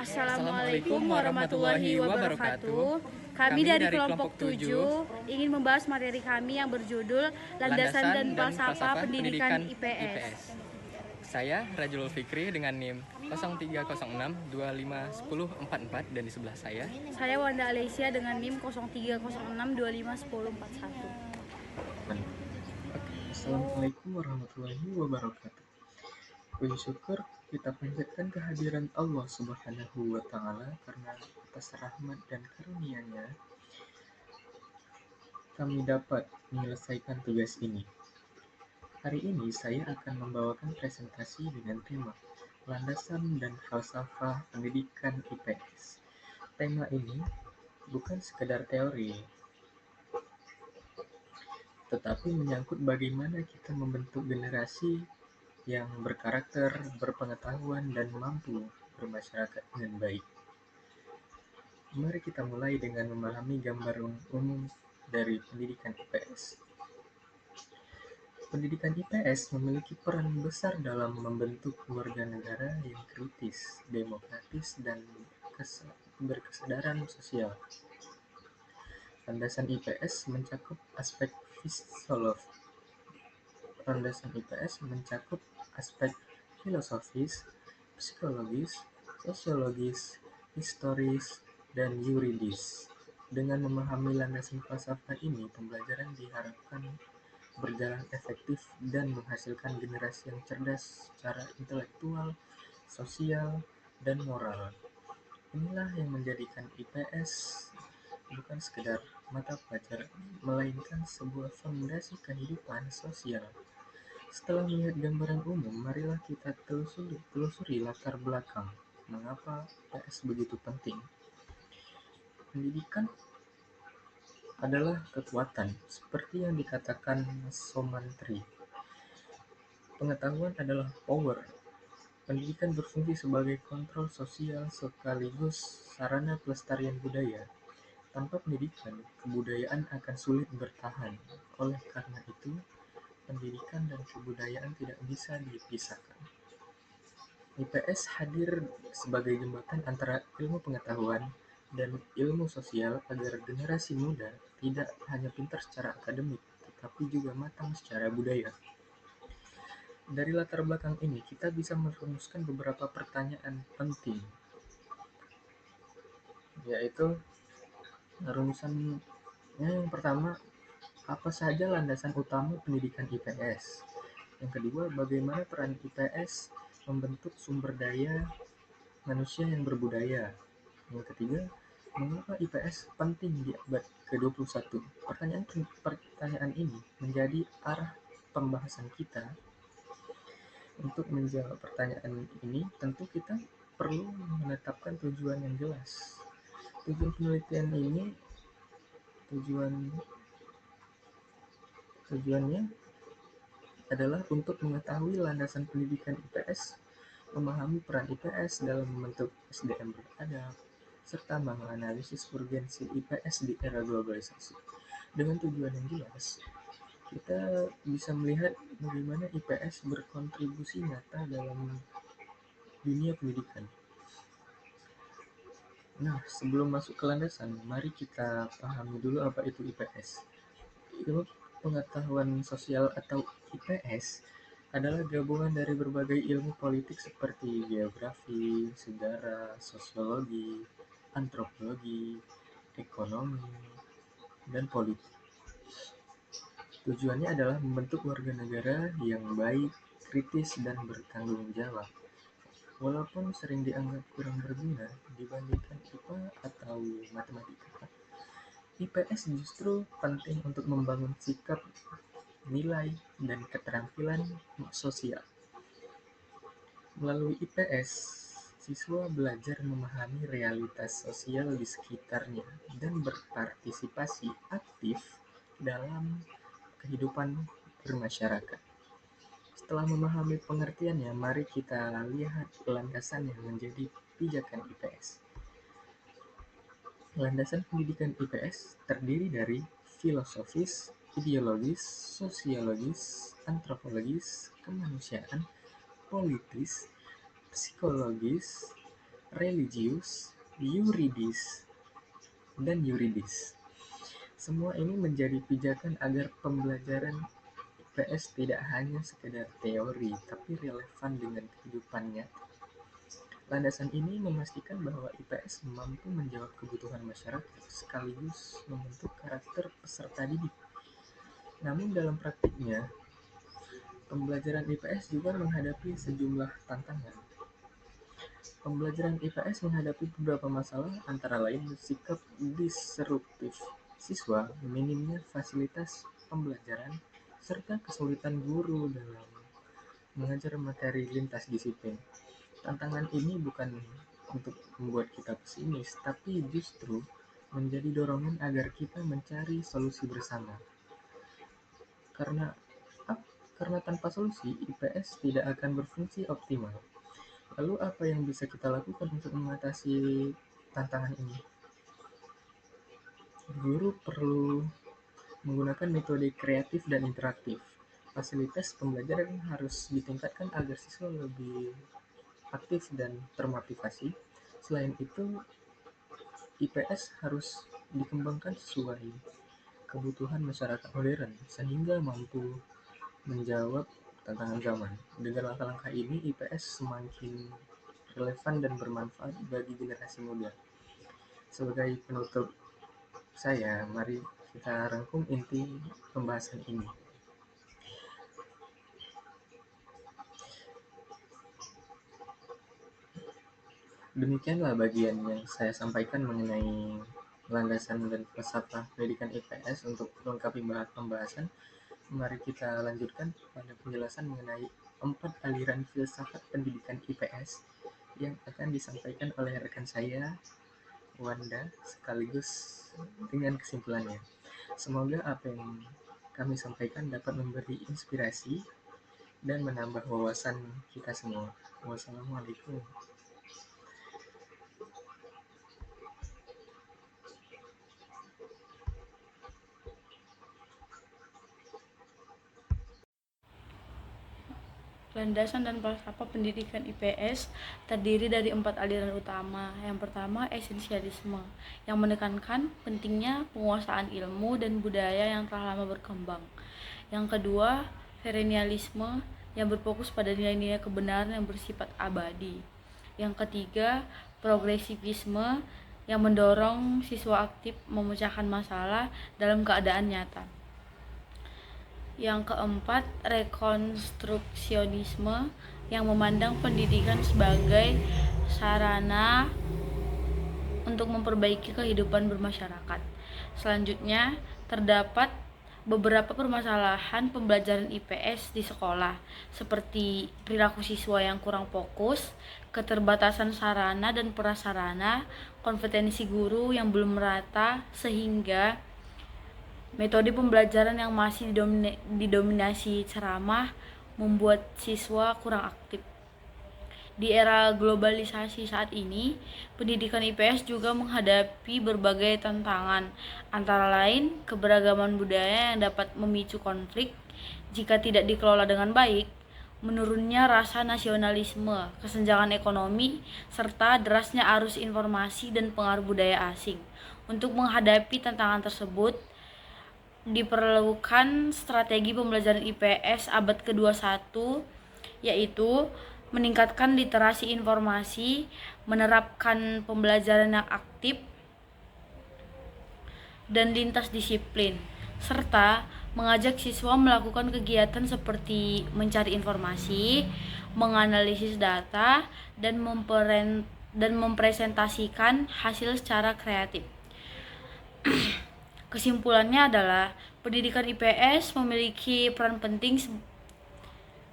Assalamualaikum warahmatullahi wabarakatuh. Kami dari kelompok 7 ingin membahas materi kami yang berjudul Landasan dan Falsafah Pendidikan IPS. Saya Rajul Fikri dengan NIM 0306251044 dan di sebelah saya Wanda Alesia dengan NIM 0306251041. Assalamualaikum warahmatullahi wabarakatuh. Puji syukur kita panjatkan kehadiran Allah Subhanahu wa Ta'ala karena atas rahmat dan karunia-Nya kami dapat menyelesaikan tugas ini. Hari ini saya akan membawakan presentasi dengan tema Landasan dan Falsafah Pendidikan IPS. Tema ini bukan sekedar teori, tetapi menyangkut bagaimana kita membentuk generasi yang berkarakter, berpengetahuan, dan mampu bermasyarakat dengan baik. Mari kita mulai dengan memahami gambaran umum dari pendidikan IPS. Pendidikan IPS memiliki peran besar dalam membentuk warga negara yang kritis, demokratis, dan berkesadaran sosial. Landasan IPS mencakup aspek filosofis, psikologis, sosiologis, historis, dan yuridis. Dengan memahami landasan falsafah ini, pembelajaran diharapkan berjalan efektif dan menghasilkan generasi yang cerdas secara intelektual, sosial, dan moral. Inilah yang menjadikan IPS bukan sekedar mata pelajaran, melainkan sebuah fondasi kehidupan sosial. Setelah melihat gambaran umum, marilah kita telusuri latar belakang. Mengapa IPS begitu penting? Pendidikan adalah kekuatan, seperti yang dikatakan Somantri. Pengetahuan adalah power. Pendidikan berfungsi sebagai kontrol sosial sekaligus sarana pelestarian budaya. Tanpa pendidikan, kebudayaan akan sulit bertahan. Oleh karena itu, pendidikan dan kebudayaan tidak bisa dipisahkan. IPS hadir sebagai jembatan antara ilmu pengetahuan dan ilmu sosial agar generasi muda tidak hanya pintar secara akademik, tetapi juga matang secara budaya. Dari latar belakang ini, kita bisa merumuskan beberapa pertanyaan penting, yaitu rumusannya yang pertama, apa saja landasan utama pendidikan IPS? Yang kedua, bagaimana peran IPS membentuk sumber daya manusia yang berbudaya? Yang ketiga, mengapa IPS penting di abad ke-21? Pertanyaan ini menjadi arah pembahasan kita. Untuk menjawab pertanyaan ini, tentu kita perlu menetapkan tujuan yang jelas. Tujuan penelitian ini tujuannya adalah untuk mengetahui landasan pendidikan IPS, memahami peran IPS dalam membentuk SDM beradab, serta menganalisis urgensi IPS di era globalisasi. Dengan tujuan yang jelas, kita bisa melihat bagaimana IPS berkontribusi nyata dalam dunia pendidikan. Nah, sebelum masuk ke landasan, mari kita pahami dulu apa itu IPS. Ilmu pengetahuan sosial atau IPS adalah gabungan dari berbagai ilmu politik seperti geografi, sejarah, sosiologi, antropologi, ekonomi, dan politik. Tujuannya adalah membentuk warga negara yang baik, kritis, dan bertanggung jawab. Walaupun sering dianggap kurang berguna dibandingkan IPA atau matematika, IPS justru penting untuk membangun sikap, nilai, dan keterampilan sosial. Melalui IPS, siswa belajar memahami realitas sosial di sekitarnya dan berpartisipasi aktif dalam kehidupan bermasyarakat. Setelah memahami pengertiannya, mari kita lihat landasan yang menjadi pijakan IPS. Landasan pendidikan IPS terdiri dari filosofis, ideologis, sosiologis, antropologis, kemanusiaan, politis, psikologis, religius, yuridis. Semua ini menjadi pijakan agar pembelajaran IPS tidak hanya sekedar teori, tapi relevan dengan kehidupan nyata. Landasan ini memastikan bahwa IPS mampu menjawab kebutuhan masyarakat sekaligus membentuk karakter peserta didik. Namun dalam praktiknya, pembelajaran IPS juga menghadapi sejumlah tantangan. Pembelajaran IPS menghadapi beberapa masalah, antara lain sikap disruptif siswa, minimnya fasilitas pembelajaran, serta kesulitan guru dalam mengajar materi lintas disiplin. Tantangan ini bukan untuk membuat kita pesimis, tapi justru menjadi dorongan agar kita mencari solusi bersama. Karena tanpa solusi, IPS tidak akan berfungsi optimal. Lalu apa yang bisa kita lakukan untuk mengatasi tantangan ini? Guru perlu menggunakan metode kreatif dan interaktif. Fasilitas pembelajaran harus ditingkatkan agar siswa lebih aktif dan termotivasi. Selain itu, IPS harus dikembangkan sesuai kebutuhan masyarakat modern sehingga mampu menjawab tantangan zaman. Dengan langkah-langkah ini, IPS semakin relevan dan bermanfaat bagi generasi muda. Sebagai penutup mari kita rangkum inti pembahasan ini. Demikianlah bagian yang saya sampaikan mengenai landasan dan falsafah pendidikan IPS. Untuk melengkapi pembahasan, mari kita lanjutkan pada penjelasan mengenai 4 aliran filsafat pendidikan IPS yang akan disampaikan oleh rekan saya, Wanda, sekaligus dengan kesimpulannya. Semoga apa yang kami sampaikan dapat memberi inspirasi dan menambah wawasan kita semua. Wassalamualaikum. Landasan dan falsafah pendidikan IPS terdiri dari 4 aliran utama. Yang pertama, esensialisme, yang menekankan pentingnya penguasaan ilmu dan budaya yang telah lama berkembang. Yang kedua, perennialisme, yang berfokus pada nilai-nilai kebenaran yang bersifat abadi. Yang ketiga, progresivisme, yang mendorong siswa aktif memecahkan masalah dalam keadaan nyata. Yang keempat, rekonstruksionisme, yang memandang pendidikan sebagai sarana untuk memperbaiki kehidupan bermasyarakat. Selanjutnya, terdapat beberapa permasalahan pembelajaran IPS di sekolah, seperti perilaku siswa yang kurang fokus, keterbatasan sarana dan prasarana, kompetensi guru yang belum merata, sehingga metode pembelajaran yang masih didominasi ceramah membuat siswa kurang aktif. Di era globalisasi saat ini, pendidikan IPS juga menghadapi berbagai tantangan, antara lain keberagaman budaya yang dapat memicu konflik jika tidak dikelola dengan baik, menurunnya rasa nasionalisme, kesenjangan ekonomi, serta derasnya arus informasi dan pengaruh budaya asing. Untuk menghadapi tantangan tersebut, diperlukan strategi pembelajaran IPS abad ke-21, yaitu meningkatkan literasi informasi, menerapkan pembelajaran yang aktif dan lintas disiplin, serta mengajak siswa melakukan kegiatan seperti mencari informasi, menganalisis data, dan mempresentasikan hasil secara kreatif. Kesimpulannya adalah pendidikan IPS memiliki peran penting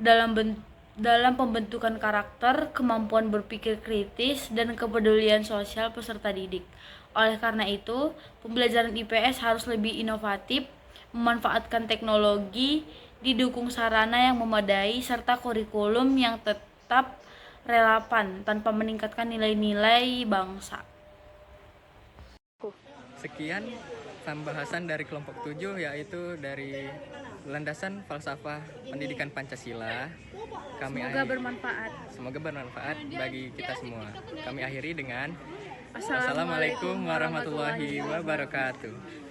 dalam pembentukan karakter, kemampuan berpikir kritis, dan kepedulian sosial peserta didik. Oleh karena itu, pembelajaran IPS harus lebih inovatif, memanfaatkan teknologi, didukung sarana yang memadai, serta kurikulum yang tetap relevan tanpa meningkatkan nilai-nilai bangsa. Sekian pembahasan dari kelompok 7, yaitu dari landasan falsafah pendidikan Pancasila. Semoga bermanfaat. Semoga bermanfaat bagi kita semua. Kami akhiri dengan Assalamualaikum Assalamualaikum warahmatullahi wabarakatuh.